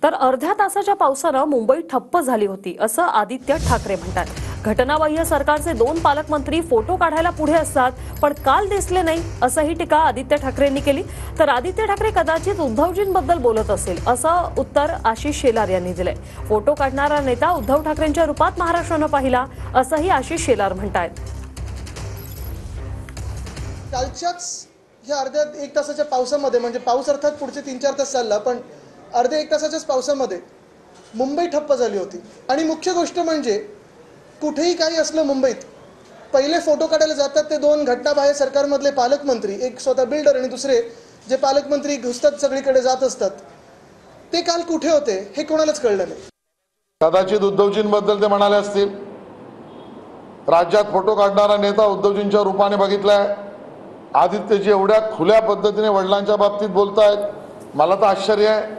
तर अर्ध्या तासाच्या पावसानं मुंबई ठप्प झाली होती असं आदित्य ठाकरे म्हणतात. घटनाबाह्य सरकारचे 2 पालकमंत्री फोटो काढायला पुढे असतात पण काल दिसले नाही असंही टीका आदित्य ठाकरेंनी केली. तर आदित्य ठाकरे कदाचित उद्धवजींबद्दल बोलत असेल असं उत्तर आशिष शेलार यांनी दिलंय. फोटो काढणारा नेता उद्धव ठाकरेंच्या रूपात महाराष्ट्रानं पाहिला असंही आशिष शेलार म्हणतात. कालच्याच ह्या अर्ध्या 1 तासाच्या पावसामध्ये, म्हणजे पाऊस अर्थात पुढचे 3-4 तास चालला, पण अर्ध्या 1 तासाच्याच पावसामध्ये मुंबई ठप्प झाली होती. आणि मुख्य गोष्ट म्हणजे कुठेही काही असलं मुंबईत, पहिले फोटो काढायला जातात ते 2 घटनाबाह्य सरकारमधले पालकमंत्री, एक स्वतः बिल्डर आणि दुसरे जे पालकमंत्री घुसतात सगळीकडे जात असतात, ते काल कुठे होते हे कोणालाच कळलं नाही. कदाचित उद्धवजींबद्दल ते म्हणाले असतील, राज्यात फोटो काढणारा नेता उद्धवजींच्या रूपाने बघितलाय. आदित्यजी एवढ्या खुल्या पद्धतीने वडिलांच्या बाबतीत बोलतायत, मला तर आश्चर्य आहे.